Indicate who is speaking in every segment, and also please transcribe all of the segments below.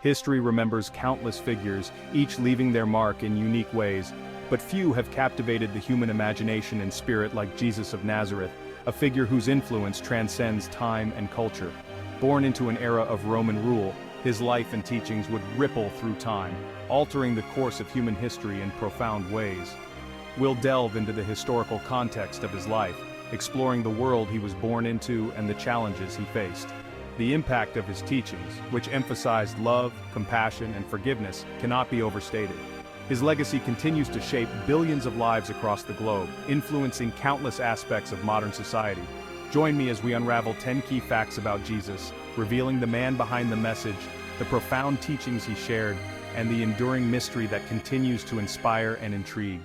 Speaker 1: History remembers countless figures, each leaving their mark in unique ways, but few have captivated the human imagination and spirit like Jesus of Nazareth, a figure whose influence transcends time and culture. Born into an era of Roman rule, his life and teachings would ripple through time, altering the course of human history in profound ways. We'll delve into the historical context of his life, exploring the world he was born into and the challenges he faced. The impact of his teachings, which emphasized love, compassion, and forgiveness, cannot be overstated. His legacy continues to shape billions of lives across the globe, influencing countless aspects of modern society. Join me as we unravel 10 key facts about Jesus, revealing the man behind the message, the profound teachings he shared, and the enduring mystery that continues to inspire and intrigue.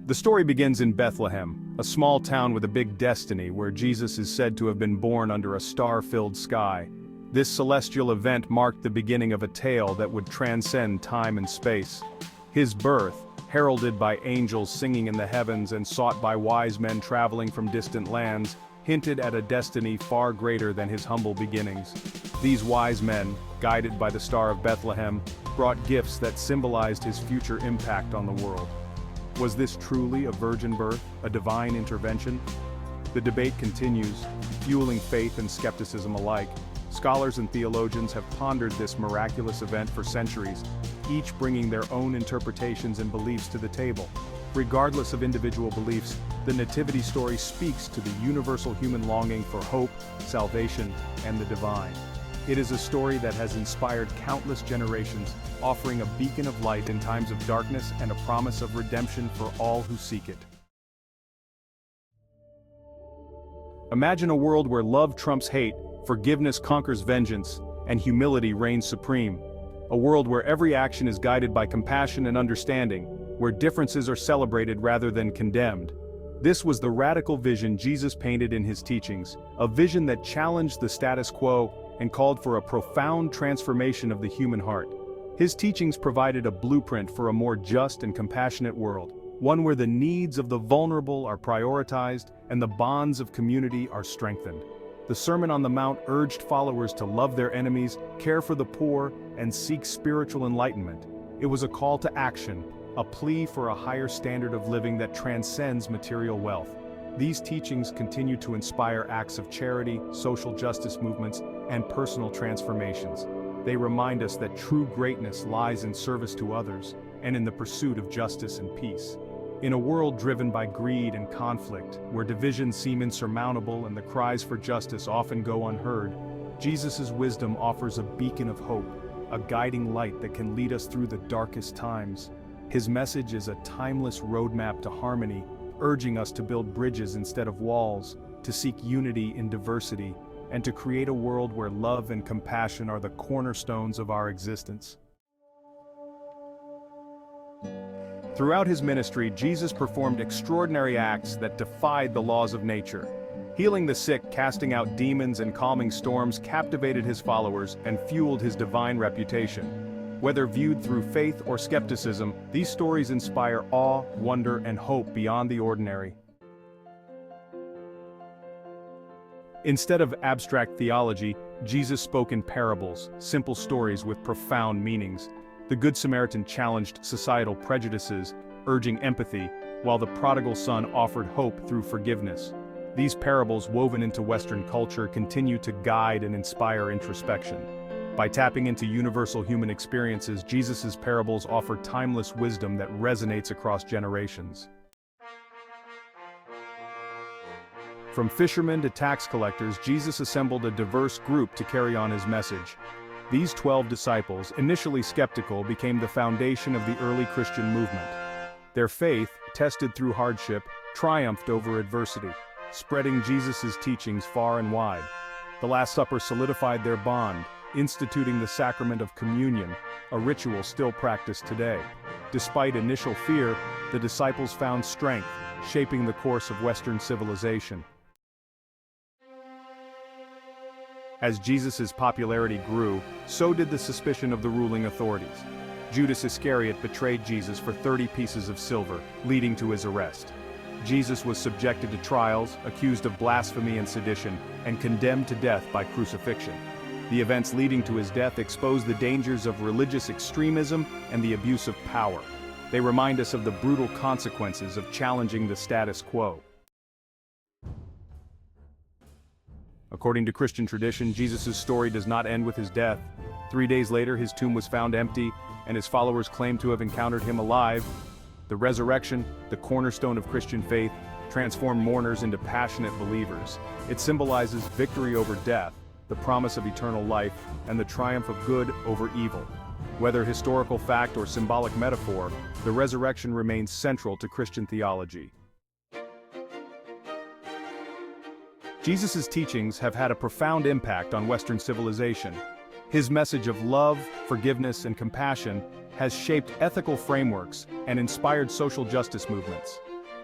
Speaker 1: The story begins in Bethlehem, a small town with a big destiny where Jesus is said to have been born under a star-filled sky. This celestial event marked the beginning of a tale that would transcend time and space. His birth, heralded by angels singing in the heavens and sought by wise men traveling from distant lands, hinted at a destiny far greater than his humble beginnings. These wise men, guided by the Star of Bethlehem, brought gifts that symbolized his future impact on the world. Was this truly a virgin birth, a divine intervention? The debate continues, fueling faith and skepticism alike. Scholars and theologians have pondered this miraculous event for centuries, each bringing their own interpretations and beliefs to the table. Regardless of individual beliefs, the Nativity story speaks to the universal human longing for hope, salvation, and the divine. It is a story that has inspired countless generations, offering a beacon of light in times of darkness and a promise of redemption for all who seek it. Imagine a world where love trumps hate, forgiveness conquers vengeance, and humility reigns supreme. A world where every action is guided by compassion and understanding, where differences are celebrated rather than condemned. This was the radical vision Jesus painted in his teachings, a vision that challenged the status quo and called for a profound transformation of the human heart. His teachings provided a blueprint for a more just and compassionate world, one where the needs of the vulnerable are prioritized and the bonds of community are strengthened. The Sermon on the Mount urged followers to love their enemies, care for the poor, and seek spiritual enlightenment. It was a call to action, a plea for a higher standard of living that transcends material wealth. These teachings continue to inspire acts of charity, social justice movements, and personal transformations. They remind us that true greatness lies in service to others, and in the pursuit of justice and peace. In a world driven by greed and conflict, where divisions seem insurmountable and the cries for justice often go unheard, Jesus' wisdom offers a beacon of hope, a guiding light that can lead us through the darkest times. His message is a timeless roadmap to harmony, urging us to build bridges instead of walls, to seek unity in diversity, and to create a world where love and compassion are the cornerstones of our existence. Throughout his ministry, Jesus performed extraordinary acts that defied the laws of nature. Healing the sick, casting out demons, and calming storms captivated his followers and fueled his divine reputation. Whether viewed through faith or skepticism, these stories inspire awe, wonder, and hope beyond the ordinary. Instead of abstract theology, Jesus spoke in parables, simple stories with profound meanings. The Good Samaritan challenged societal prejudices, urging empathy, while the prodigal son offered hope through forgiveness. These parables woven into Western culture continue to guide and inspire introspection. By tapping into universal human experiences, Jesus' parables offer timeless wisdom that resonates across generations. From fishermen to tax collectors, Jesus assembled a diverse group to carry on his message. These 12 disciples, initially skeptical, became the foundation of the early Christian movement. Their faith, tested through hardship, triumphed over adversity, spreading Jesus' teachings far and wide. The Last Supper solidified their bond, instituting the sacrament of communion, a ritual still practiced today. Despite initial fear, the disciples found strength, shaping the course of Western civilization. As Jesus' popularity grew, so did the suspicion of the ruling authorities. Judas Iscariot betrayed Jesus for 30 pieces of silver, leading to his arrest. Jesus was subjected to trials, accused of blasphemy and sedition, and condemned to death by crucifixion. The events leading to his death expose the dangers of religious extremism and the abuse of power. They remind us of the brutal consequences of challenging the status quo. According to Christian tradition, Jesus' story does not end with his death. 3 days later, his tomb was found empty, and his followers claim to have encountered him alive. The resurrection, the cornerstone of Christian faith, transformed mourners into passionate believers. It symbolizes victory over death, the promise of eternal life, and the triumph of good over evil. Whether historical fact or symbolic metaphor, the resurrection remains central to Christian theology. Jesus' teachings have had a profound impact on Western civilization. His message of love, forgiveness, and compassion has shaped ethical frameworks and inspired social justice movements.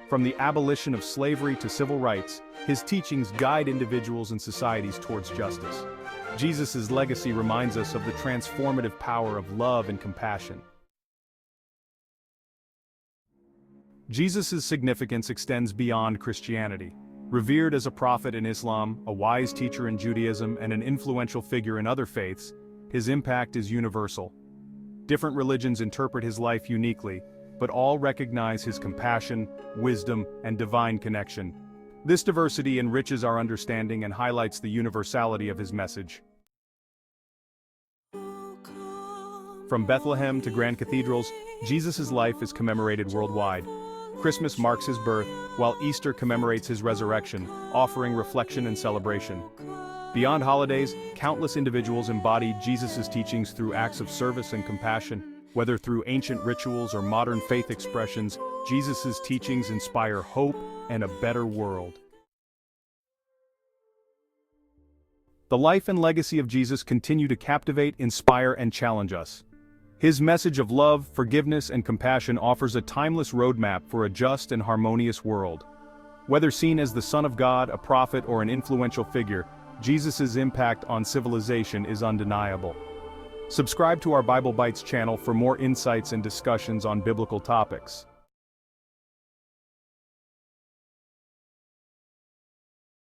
Speaker 1: From the abolition of slavery to civil rights, his teachings guide individuals and societies towards justice. Jesus' legacy reminds us of the transformative power of love and compassion. Jesus' significance extends beyond Christianity. Revered as a prophet in Islam, a wise teacher in Judaism, and an influential figure in other faiths, his impact is universal. Different religions interpret his life uniquely, but all recognize his compassion, wisdom, and divine connection. This diversity enriches our understanding and highlights the universality of his message. From Bethlehem to grand cathedrals, Jesus' life is commemorated worldwide. Christmas marks his birth, while Easter commemorates his resurrection, offering reflection and celebration. Beyond holidays, countless individuals embodied Jesus' teachings through acts of service and compassion. Whether through ancient rituals or modern faith expressions, Jesus' teachings inspire hope and a better world. The life and legacy of Jesus continue to captivate, inspire, and challenge us. His message of love, forgiveness, and compassion offers a timeless roadmap for a just and harmonious world. Whether seen as the Son of God, a prophet, or an influential figure, Jesus' impact on civilization is undeniable. Subscribe to our Bible Bites channel for more insights and discussions on biblical topics.